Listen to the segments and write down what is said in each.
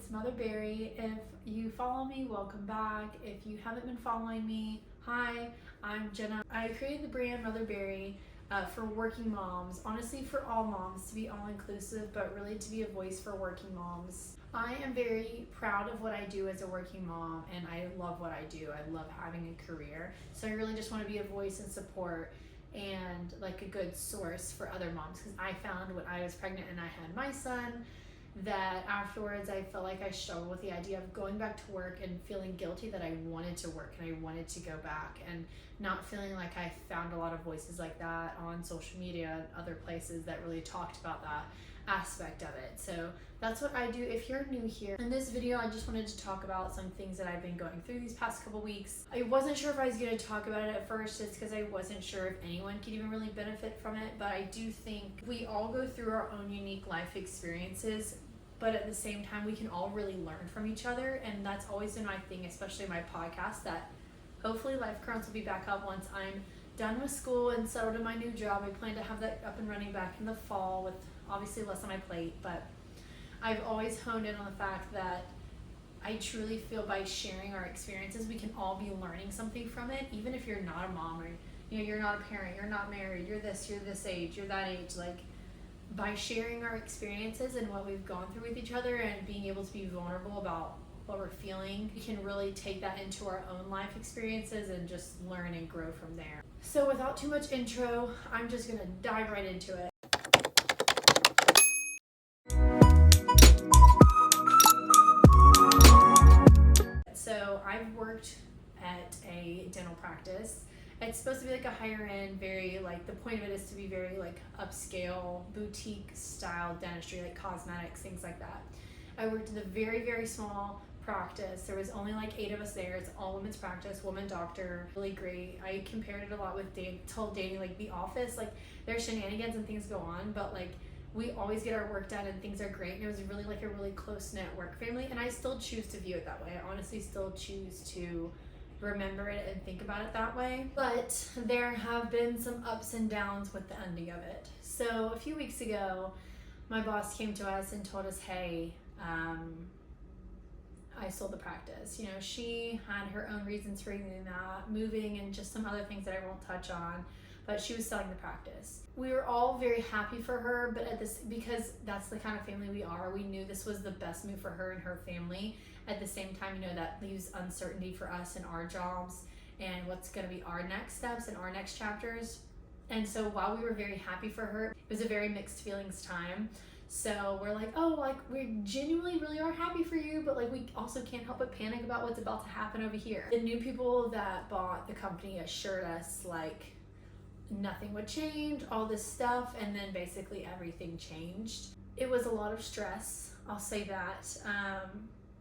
it's Mother Berry. If you follow me, welcome back. If you haven't been following me, hi, I'm Jenna. I created the brand Mother Berry for working moms, honestly for all moms, to be all inclusive, but really to be a voice for working moms. I am very proud of what I do as a working mom, and I love what I do. I love having a career. So I really just want to be a voice and support and like a good source for other moms, because I found when I was pregnant and I had my son that afterwards I felt like I struggled with the idea of going back to work and feeling guilty that I wanted to work and I wanted to go back, and not feeling like I found a lot of voices like that on social media and other places that really talked about that aspect of it. So that's what I do. If you're new here, in this video I just wanted to talk about some things that I've been going through these past couple weeks. I wasn't sure if I was going to talk about it at first, just because I wasn't sure if anyone could even really benefit from it, but I do think we all go through our own unique life experiences, but at the same time we can all really learn from each other. And that's always been my thing, especially my podcast, that hopefully Life Currents will be back up once I'm done with school and settled in my new job. I plan to have that up and running back in the fall with obviously less on my plate, but I've always honed in on the fact that I truly feel by sharing our experiences, we can all be learning something from it, even if you're not a mom or you're not a parent, you're not married, you're this age, you're that age. Like, by sharing our experiences and what we've gone through with each other and being able to be vulnerable about what we're feeling, we can really take that into our own life experiences and just learn and grow from there. So without too much intro, I'm just gonna dive right into it. So I've worked at a dental practice. It's supposed to be like a higher end, very like, the point of it is to be very like upscale, boutique style dentistry, like cosmetics, things like that. I worked in a very, very small practice. There was only like 8 of us there. It's all women's practice, woman doctor, really great. I compared it a lot with dating like The Office. Like, there's shenanigans and things go on, but like we always get our work done and things are great. And it was really like a really close-knit work family, and I still choose to view it that way. I honestly still choose to remember it and think about it that way. But there have been some ups and downs with the ending of it. So a few weeks ago, my boss came to us and told us, hey, I sold the practice. She had her own reasons for doing that, moving and just some other things that I won't touch on, but she was selling the practice. We were all very happy for her, but because that's the kind of family we are, we knew this was the best move for her and her family. At the same time, that leaves uncertainty for us in our jobs and what's going to be our next steps and our next chapters. And so while we were very happy for her, it was a very mixed feelings time. So we're like, oh, like, we genuinely really are happy for you, but like we also can't help but panic about what's about to happen over here. The new people that bought the company assured us like nothing would change, all this stuff, and then basically everything changed. It was a lot of stress, I'll say that.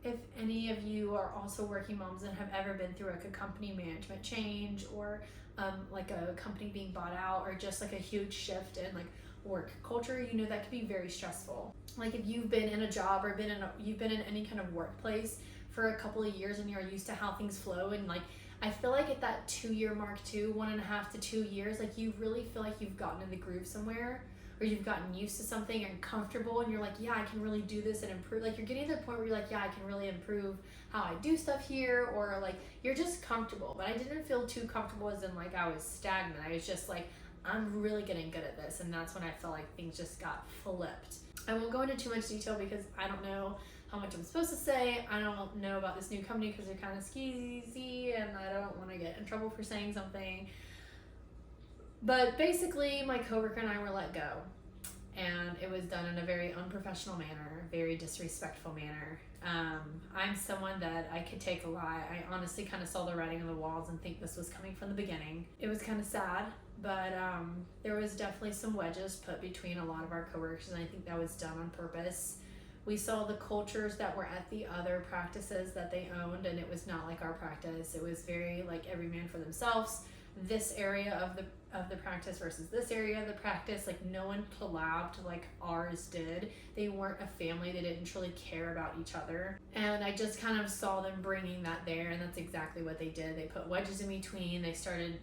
If any of you are also working moms and have ever been through like a company management change, or like a company being bought out, or just like a huge shift in like work culture, that could be very stressful. Like, if you've been in a job or you've been in any kind of workplace for a couple of years and you're used to how things flow, and like I feel like at that 2-year mark too, 1.5 to 2 years, like you really feel like you've gotten in the groove somewhere, or you've gotten used to something and comfortable, and you're like, yeah, I can really do this and improve. Like, you're getting to the point where you're like, yeah, I can really improve how I do stuff here, or like you're just comfortable. But I didn't feel too comfortable as in like I was stagnant. I was just like, I'm really getting good at this. And that's when I felt like things just got flipped. I won't go into too much detail because I don't know how much I'm supposed to say. I don't know about this new company because they're kind of skeezy, and I don't want to get in trouble for saying something. But basically, my coworker and I were let go, and it was done in a very unprofessional manner, very disrespectful manner. I'm someone that I could take a lie. I honestly kind of saw the writing on the walls and think this was coming from the beginning. It was kind of sad, but there was definitely some wedges put between a lot of our coworkers, and I think that was done on purpose. We saw the cultures that were at the other practices that they owned, and it was not like our practice. It was very like every man for themselves. This area of the practice versus this area of the practice, like no one collabed like ours did. They weren't a family. They didn't truly care about each other, and I just kind of saw them bringing that there, and that's exactly what they did. They put wedges in between. They started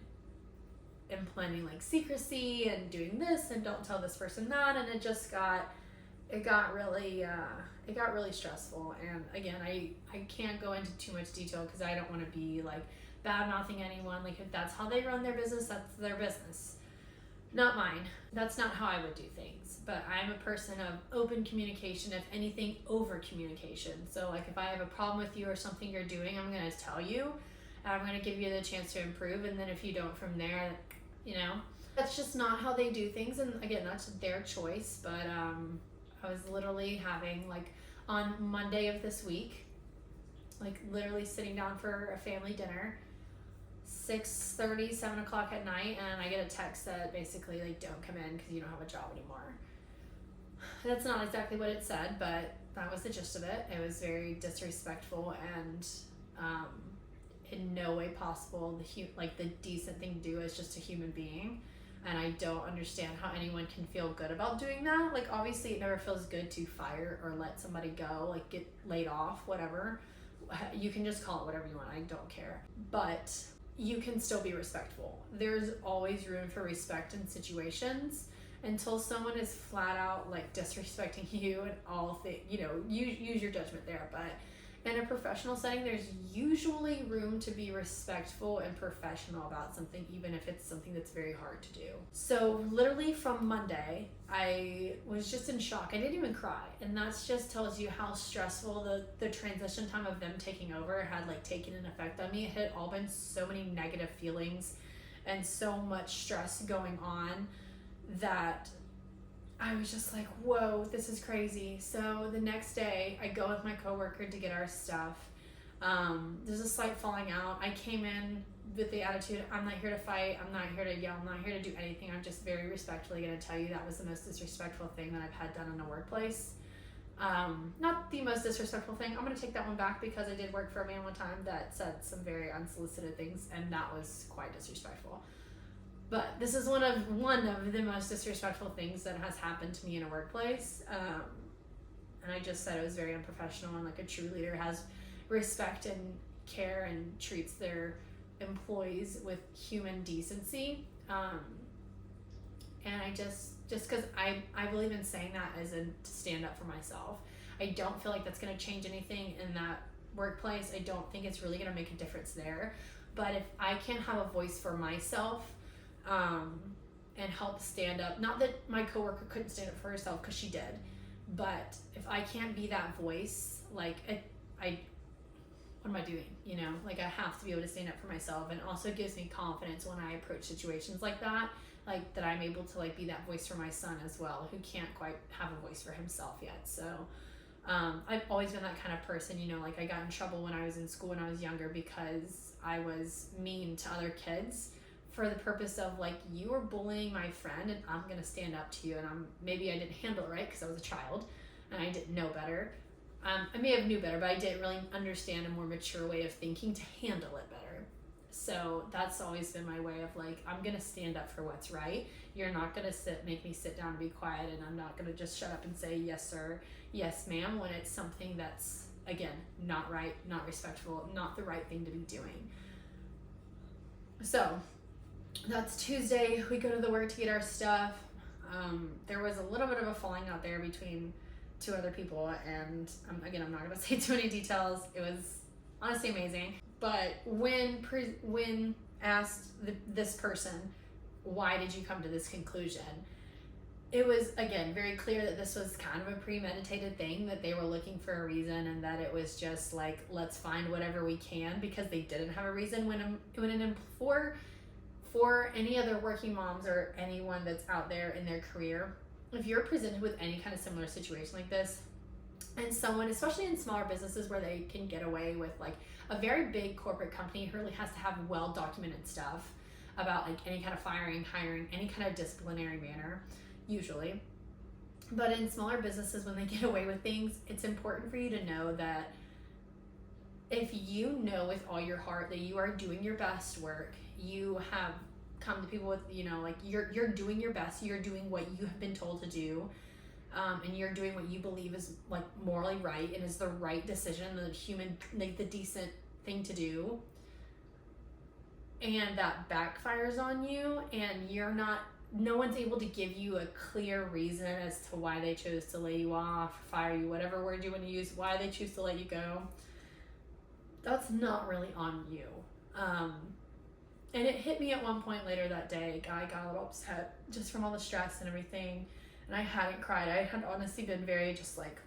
implementing like secrecy and doing this and don't tell this person that, and it it got really stressful. And again, I can't go into too much detail because I don't want to be like bad mouthing anyone. Like, if that's how they run their business, that's their business, not mine. That's not how I would do things. But I'm a person of open communication, if anything, over communication. So like, if I have a problem with you or something you're doing, I'm going to tell you, and I'm going to give you the chance to improve. And then if you don't from there, you know, that's just not how they do things. And again, that's their choice. But I was literally having, like, on Monday of this week, like literally sitting down for a family dinner, 6:30, 7 o'clock at night, and I get a text that basically, like, don't come in because you don't have a job anymore. That's not exactly what it said, but that was the gist of it. It was very disrespectful, and in no way possible the decent thing to do as just a human being. And I don't understand how anyone can feel good about doing that. Like, obviously it never feels good to fire or let somebody go, like get laid off, whatever. You can just call it whatever you want, I don't care. But you can still be respectful. There's always room for respect in situations until someone is flat out like disrespecting you and all things, you know, use your judgment there. But in a professional setting, there's usually room to be respectful and professional about something, even if it's something that's very hard to do. So literally from Monday, I was just in shock. I didn't even cry. And that just tells you how stressful the transition time of them taking over had like taken an effect on me. It had all been so many negative feelings and so much stress going on that I was just like, whoa, this is crazy. So the next day, I go with my coworker to get our stuff. There's a slight falling out. I came in with the attitude, I'm not here to fight. I'm not here to yell. I'm not here to do anything. I'm just very respectfully going to tell you that was the most disrespectful thing that I've had done in the workplace. Not the most disrespectful thing. I'm going to take that one back because I did work for a man one time that said some very unsolicited things, and that was quite disrespectful. But this is one of the most disrespectful things that has happened to me in a workplace. And I just said it was very unprofessional, and like a true leader has respect and care and treats their employees with human decency. And I just because I believe in saying that as in to stand up for myself. I don't feel like that's going to change anything in that workplace. I don't think it's really going to make a difference there. But if I can have a voice for myself, and help stand up, not that my coworker couldn't stand up for herself, because she did, but if I can't be that voice, like I what am I doing, you know? Like, I have to be able to stand up for myself, and also gives me confidence when I approach situations like that I'm able to like be that voice for my son as well, who can't quite have a voice for himself yet. So I've always been that kind of person, you know, like I got in trouble when I was in school when I was younger because I was mean to other kids, for the purpose of like, you were bullying my friend and I'm gonna stand up to you. And maybe I didn't handle it right because I was a child and I didn't know better. I may have knew better, but I didn't really understand a more mature way of thinking to handle it better. So that's always been my way of like, I'm gonna stand up for what's right. You're not gonna make me sit down and be quiet, and I'm not gonna just shut up and say yes sir, yes ma'am, when it's something that's, again, not right, not respectful, not the right thing to be doing. So that's Tuesday. We go to the work to get our stuff. There was a little bit of a falling out there between two other people, and again, I'm not going to say too many details. It was honestly amazing. But when asked this person, why did you come to this conclusion? It was, again, very clear that this was kind of a premeditated thing, that they were looking for a reason, and that it was just like, let's find whatever we can, because they didn't have a reason. For any other working moms or anyone that's out there in their career, if you're presented with any kind of similar situation like this, and someone, especially in smaller businesses where they can get away with, like a very big corporate company really has to have well documented stuff about like any kind of firing, hiring, any kind of disciplinary manner, usually. But in smaller businesses, when they get away with things, it's important for you to know that if you know with all your heart that you are doing your best work, you have come to people with, you know, like you're doing your best, you're doing what you have been told to do, and you're doing what you believe is like morally right and is the right decision, the decent thing to do, and that backfires on you and you're not no one's able to give you a clear reason as to why they chose to lay you off, fire you, whatever word you want to use, why they choose to let you go, that's not really on you. And it hit me at one point later that day. A guy got a little upset just from all the stress and everything, and I hadn't cried. I had honestly been very just like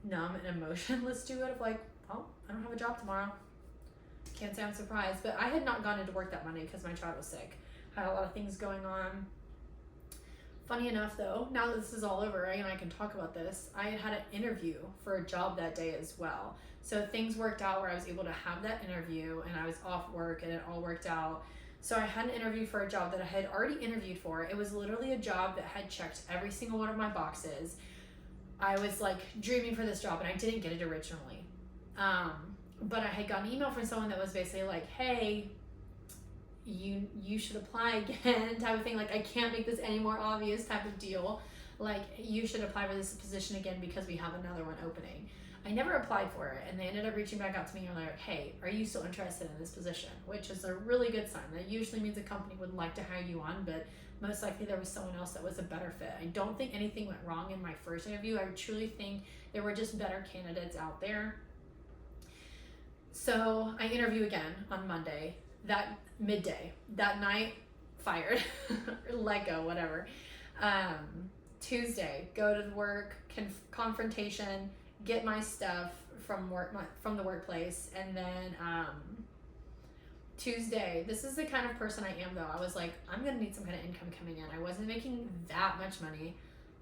numb and emotionless to it, of like, well, I don't have a job tomorrow. Can't say I'm surprised, but I had not gone into work that Monday because my child was sick. I had a lot of things going on. Funny enough though, now that this is all over, and I can talk about this, I had an interview for a job that day as well. So things worked out where I was able to have that interview, and I was off work, and it all worked out. So I had an interview for a job that I had already interviewed for. It was literally a job that had checked every single one of my boxes. I was like dreaming for this job, and I didn't get it originally. But I had got an email from someone that was basically like, hey, you should apply again, type of thing. Like, I can't make this any more obvious type of deal. Like, you should apply for this position again because we have another one opening. I never applied for it, and they ended up reaching back out to me and they're like, hey, are you still interested in this position? Which is a really good sign. That usually means a company would like to hire you on, but most likely there was someone else that was a better fit. I don't think anything went wrong in my first interview. I truly think there were just better candidates out there. So I interview again on Monday, that midday, that night, fired, let go, whatever. Tuesday, go to work, confrontation, get my stuff from the workplace, and then Tuesday, this is the kind of person I am though. I was like, I'm gonna need some kind of income coming in. I wasn't making that much money,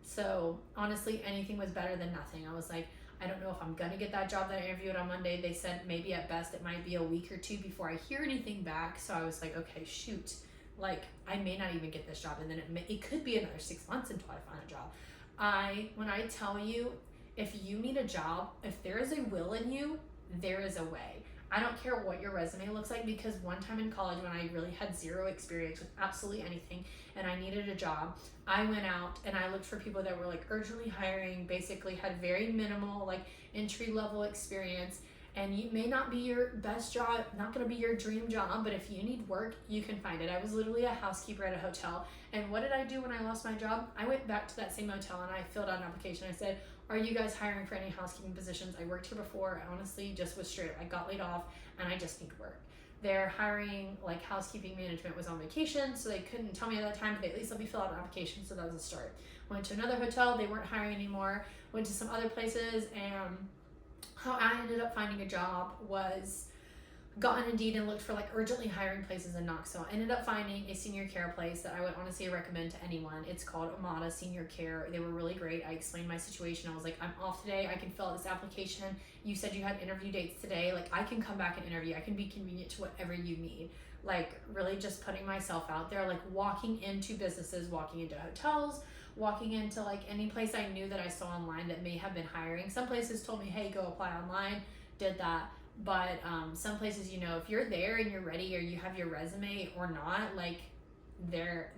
so honestly, anything was better than nothing. I was like, I don't know if I'm gonna get that job that I interviewed on Monday. They said maybe at best it might be a week or two before I hear anything back. So I was like, okay, shoot, like I may not even get this job, and then it could be another 6 months until I find a job. When I tell you, if you need a job, if there is a will in you, there is a way. I don't care what your resume looks like, because one time in college when I really had zero experience with absolutely anything and I needed a job, I went out and I looked for people that were like urgently hiring, basically had very minimal like entry level experience, and it may not be your best job, not going to be your dream job, but if you need work, you can find it. I was literally a housekeeper at a hotel, and what did I do when I lost my job? I went back to that same hotel and I filled out an application. I said, are you guys hiring for any housekeeping positions? I worked here before. I honestly just was straight. I got laid off and I just need work. They're hiring, like housekeeping management was on vacation, so they couldn't tell me at that time, but they at least let me fill out an application, so that was a start. Went to another hotel, they weren't hiring anymore. Went to some other places, and how I ended up finding a job was got on Indeed and looked for like urgently hiring places in Knoxville. Ended up finding a senior care place that I would honestly recommend to anyone. It's called Amada Senior Care. They were really great. I explained my situation. I was like, I'm off today. I can fill out this application. You said you had interview dates today. Like, I can come back and interview. I can be convenient to whatever you need. Like, really just putting myself out there, like walking into businesses, walking into hotels, walking into like any place I knew that I saw online that may have been hiring. Some places told me, hey, go apply online. Did that. But some places, you know, if you're there and you're ready, or you have your resume or not, like they're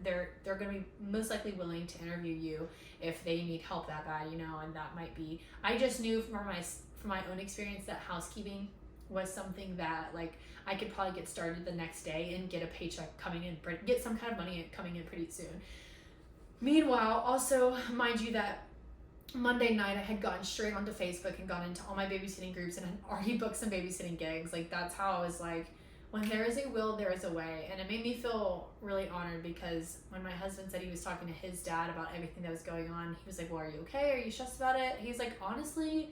gonna be most likely willing to interview you if they need help that bad, you know. And that might be, I just knew from my own experience that housekeeping was something that like I could probably get started the next day and get a paycheck coming in, get some kind of money coming in pretty soon. Meanwhile, also mind you that Monday night I had gotten straight onto Facebook and gone into all my babysitting groups and had already booked some babysitting gigs. Like, that's how I was like, when there is a will, there is a way. And it made me feel really honored, because when my husband said he was talking to his dad about everything that was going on, he was like, well, are you okay? Are you stressed about it? He's like, honestly,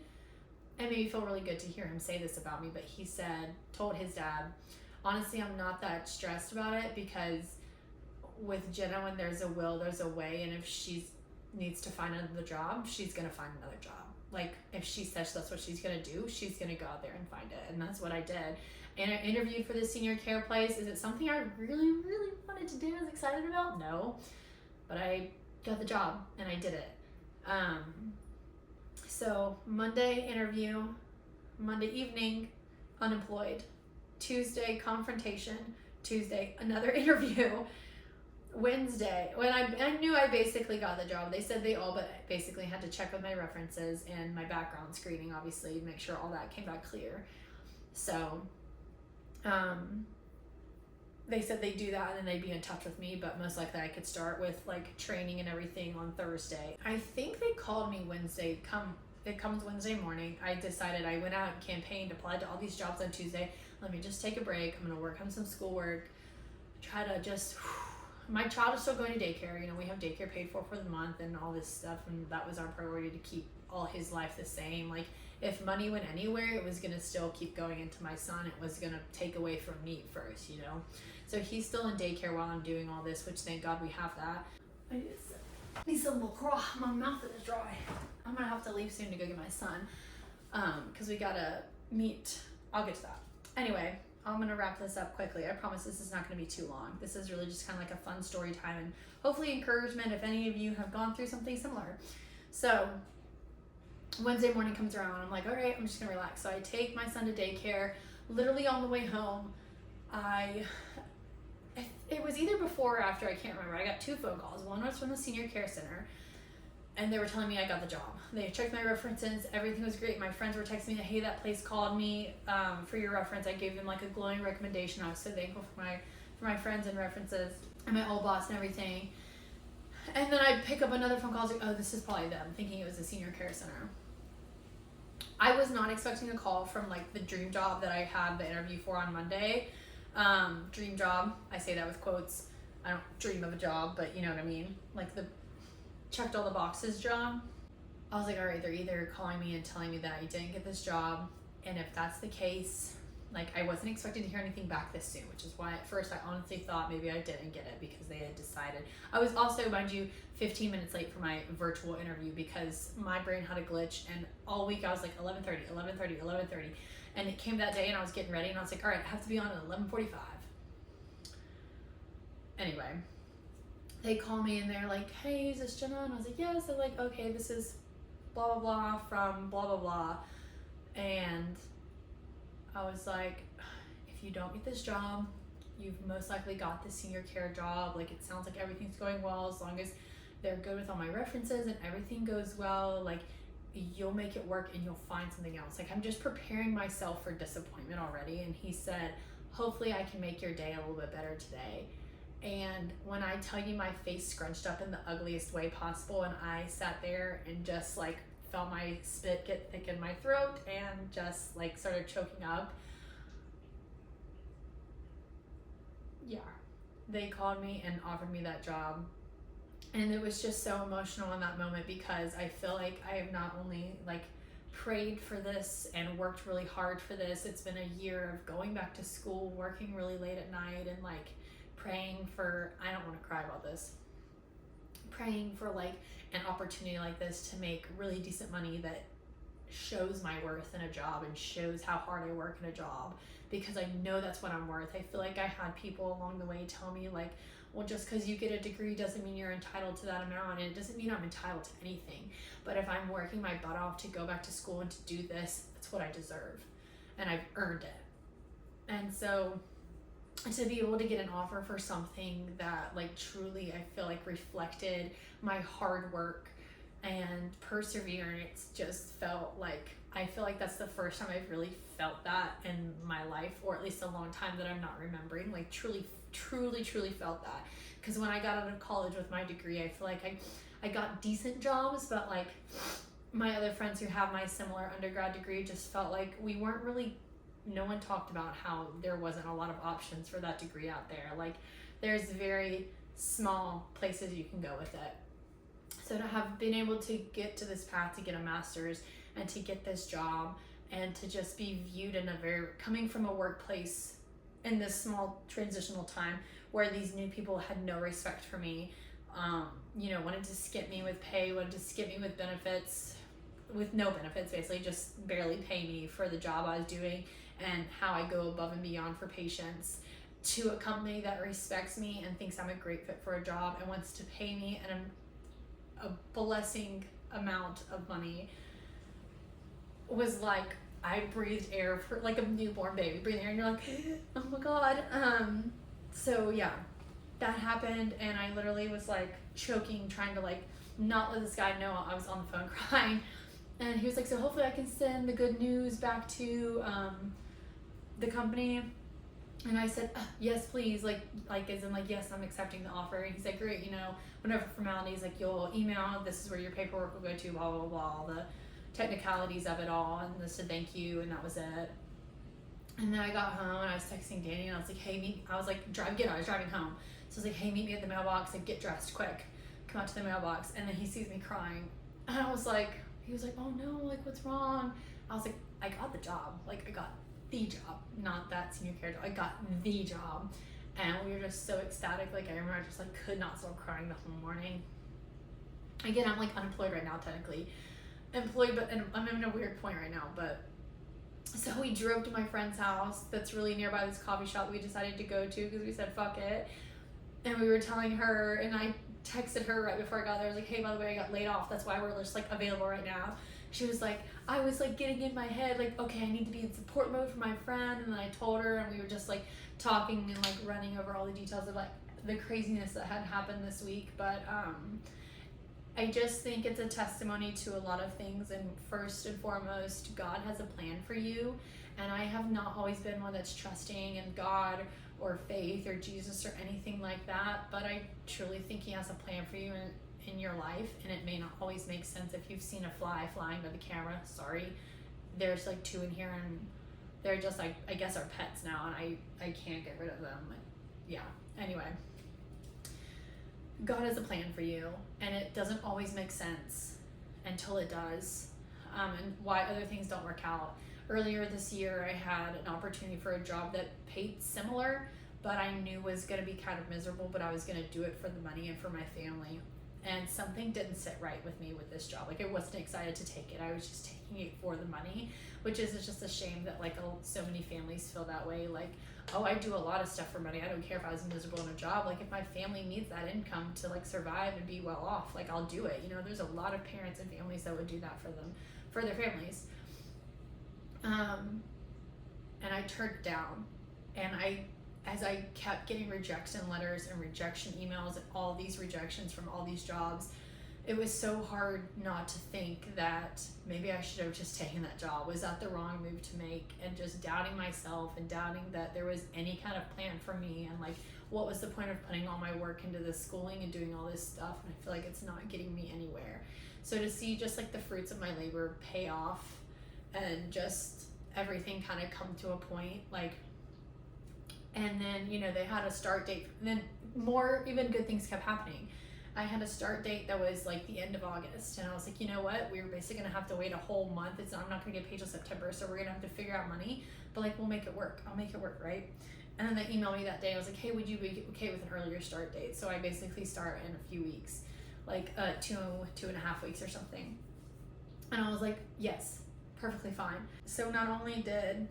it made me feel really good to hear him say this about me. But he told his dad, honestly, I'm not that stressed about it, because with Jenna, when there's a will, there's a way. And if she needs to find another job, she's gonna find another job. Like, if she says that's what she's gonna do, she's gonna go out there and find it. And that's what I did. And I interviewed for the senior care place. Is it something I really, really wanted to do and was excited about? No. But I got the job and I did it. So Monday interview, Monday evening, unemployed. Tuesday confrontation. Tuesday another interview. Wednesday, when I knew I basically got the job, they said they all but basically had to check with my references and my background screening, obviously, to make sure all that came back clear. So they said they'd do that and then they'd be in touch with me, but most likely I could start with like training and everything on Thursday. I think they called me Wednesday. It comes Wednesday morning. I decided, I went out and campaigned, applied to all these jobs on Tuesday. Let me just take a break. I'm gonna work on some schoolwork. Try to just, my child is still going to daycare. You know, we have daycare paid for the month and all this stuff, and that was our priority, to keep all his life the same. Like, if money went anywhere, it was gonna still keep going into my son. It was gonna take away from me first, you know? So he's still in daycare while I'm doing all this, which thank God we have that. I need some LaCroix. My mouth is dry. I'm gonna have to leave soon to go get my son, because we gotta meet. I'll get to that. Anyway, I'm gonna wrap this up quickly. I promise this is not gonna be too long. This is really just kind of like a fun story time and hopefully encouragement if any of you have gone through something similar. So Wednesday morning comes around. I'm like, all right, I'm just gonna relax. So I take my son to daycare. Literally on the way home, it was either before or after, I can't remember. I got 2 phone calls. One was from the senior care center, and they were telling me I got the job. They checked my references. Everything was great. My friends were texting me, hey, that place called me for your reference. I gave them like a glowing recommendation. I was so thankful for my friends and references and my old boss and everything. And then I pick up another phone call. I was like, oh, this is probably them, thinking it was a senior care center. I was not expecting a call from like the dream job that I had the interview for on Monday. Dream job. I say that with quotes. I don't dream of a job, but you know what I mean? Like the checked all the boxes job. I was like, all right, they're either calling me and telling me that I didn't get this job. And if that's the case, like I wasn't expecting to hear anything back this soon, which is why at first I honestly thought maybe I didn't get it because they had decided. I was also, mind you, 15 minutes late for my virtual interview because my brain had a glitch, and all week I was like 11:30. And it came that day and I was getting ready and I was like, all right, I have to be on at 11:45. Anyway, they call me and they're like, hey, is this Jenna? And I was like, yes. They're like, okay, this is blah, blah, blah from blah, blah, blah. And I was like, if you don't get this job, you've most likely got the senior care job. Like, it sounds like everything's going well as long as they're good with all my references and everything goes well. Like, you'll make it work and you'll find something else. Like, I'm just preparing myself for disappointment already. And he said, hopefully I can make your day a little bit better today. And when I tell you, my face scrunched up in the ugliest way possible, and I sat there and just like felt my spit get thick in my throat and just like started choking up. Yeah, they called me and offered me that job. And it was just so emotional in that moment because I feel like I have not only like prayed for this and worked really hard for this. It's been a year of going back to school, working really late at night, and like praying for, I don't want to cry about this, praying for like an opportunity like this to make really decent money that shows my worth in a job and shows how hard I work in a job, because I know that's what I'm worth. I feel like I had people along the way tell me like, well, just because you get a degree doesn't mean you're entitled to that amount, and it doesn't mean I'm entitled to anything. But if I'm working my butt off to go back to school and to do this, that's what I deserve, and I've earned it. And so to be able to get an offer for something that like truly I feel like reflected my hard work and perseverance just felt like, I feel like that's the first time I've really felt that in my life, or at least a long time that I'm not remembering, like truly felt that. Because when I got out of college with my degree, I feel like I got decent jobs, but like my other friends who have my similar undergrad degree just felt like we weren't really, no one talked about how there wasn't a lot of options for that degree out there. Like, there's very small places you can go with it. So to have been able to get to this path to get a master's and to get this job and to just be viewed in a very, coming from a workplace in this small transitional time where these new people had no respect for me, wanted to skip me with pay, wanted to skip me with benefits, with no benefits, basically just barely pay me for the job I was doing and how I go above and beyond for patients, to a company that respects me and thinks I'm a great fit for a job and wants to pay me a blessing amount of money, was like, I breathed air for like a newborn baby breathing air, and you're like, oh my God. So yeah, that happened, and I literally was like choking, trying to like not let this guy know I was on the phone crying. And he was like, so hopefully I can send the good news back to the company. And I said, yes, please, like as in like, yes, I'm accepting the offer. And he's like, great, whatever formalities, like you'll email, this is where your paperwork will go to, blah, blah, blah, all the technicalities of it all. And just said thank you, and that was it. And then I got home and I was texting Danny and I was like, hey, I was driving home. So I was like, hey, meet me at the mailbox, like get dressed quick, come out to the mailbox. And then he sees me crying. And he was like, oh no, like what's wrong? I was like, I got the job. Like I got the job, not that senior care job. I got the job. And we were just so ecstatic. Like I remember I just like could not stop crying the whole morning. Again, I'm like unemployed right now, technically. Employed, but I'm in a weird point right now, but so we drove to my friend's house that's really nearby this coffee shop that we decided to go to because we said fuck it. And we were telling her, and I texted her right before I got there. I was like, hey, by the way, I got laid off. That's why we're just like available right now. She was like, I was like getting in my head, like, okay, I need to be in support mode for my friend. And then I told her, and we were just like talking and like running over all the details of like the craziness that had happened this week. But I just think it's a testimony to a lot of things. And first and foremost, God has a plan for you. And I have not always been one that's trusting in God or faith or Jesus or anything like that. But I truly think He has a plan for you in your life. And it may not always make sense. If you've seen a fly flying by the camera, sorry. There's like 2 in here, and they're just like, I guess, our pets now. And I can't get rid of them. Yeah. Anyway. God has a plan for you, and it doesn't always make sense until it does, and why other things don't work out. Earlier this year, I had an opportunity for a job that paid similar, but I knew was going to be kind of miserable, but I was going to do it for the money and for my family. And something didn't sit right with me with this job. Like, I wasn't excited to take it. I was just taking it for the money, which is just a shame that like so many families feel that way. Like, oh, I do a lot of stuff for money. I don't care if I was miserable in a job. Like, if my family needs that income to like survive and be well off, like I'll do it. There's a lot of parents and families that would do that for their families. And I turned it down, and as I kept getting rejection letters and rejection emails and all these rejections from all these jobs, it was so hard not to think that maybe I should have just taken that job. Was that the wrong move to make? And just doubting myself and doubting that there was any kind of plan for me, and like, what was the point of putting all my work into this schooling and doing all this stuff? And I feel like it's not getting me anywhere. So to see just like the fruits of my labor pay off, and just everything kind of come to a point, like, and then they had a start date, and then more even good things kept happening. I had a start date that was like the end of August, and I was like, you know what, we were basically gonna have to wait a whole month. I'm not gonna get paid till September, so we're gonna have to figure out money, but like, we'll make it work. I'll make it work, right? And then they emailed me that day. I was like, hey, would you be okay with an earlier start date? So I basically start in a few weeks, like 2.5 weeks or something. And I was like, yes, perfectly fine. So not only did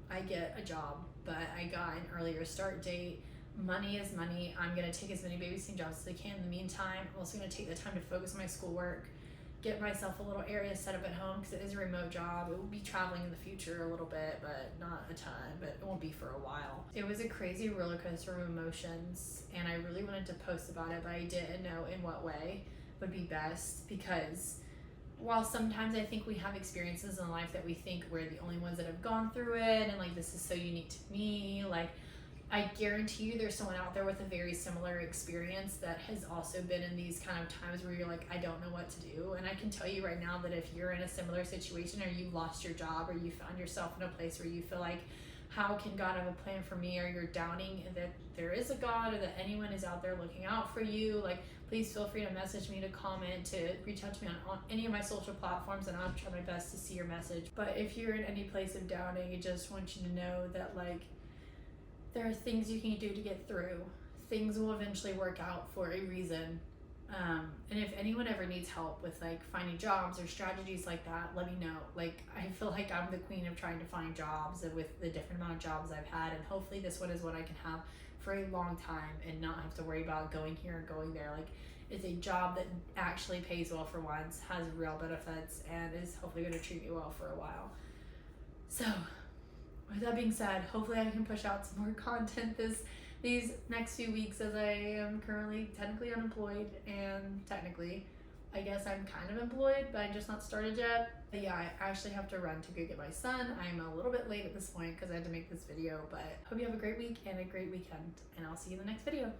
I get a job, but I got an earlier start date. Money is money. I'm going to take as many babysitting jobs as I can. In the meantime, I'm also going to take the time to focus on my schoolwork, get myself a little area set up at home because it is a remote job. It will be traveling in the future a little bit, but not a ton, but it won't be for a while. It was a crazy roller coaster of emotions, and I really wanted to post about it, but I didn't know in what way would be best, because while sometimes I think we have experiences in life that we think we're the only ones that have gone through it, and like, this is so unique to me, like, I guarantee you there's someone out there with a very similar experience that has also been in these kind of times where you're like, I don't know what to do. And I can tell you right now that if you're in a similar situation, or you lost your job, or you found yourself in a place where you feel like, how can God have a plan for me? Or you're doubting that there is a God, or that anyone is out there looking out for you, like, please feel free to message me, to comment, to reach out to me on any of my social platforms, and I'll try my best to see your message. But if you're in any place of doubting, I just want you to know that like, there are things you can do to get through. Things will eventually work out for a reason. And if anyone ever needs help with like finding jobs or strategies like that, let me know. Like, I feel like I'm the queen of trying to find jobs, and with the different amount of jobs I've had, and hopefully this one is what I can have for a long time and not have to worry about going here and going there. Like, it's a job that actually pays well for once, has real benefits, and is hopefully going to treat me well for a while. So with that being said, hopefully I can push out some more content these next few weeks, as I am currently technically unemployed and technically I guess I'm kind of employed, but I'm just not started yet. But yeah, I actually have to run to go get my son. I'm a little bit late at this point because I had to make this video, but hope you have a great week and a great weekend, and I'll see you in the next video.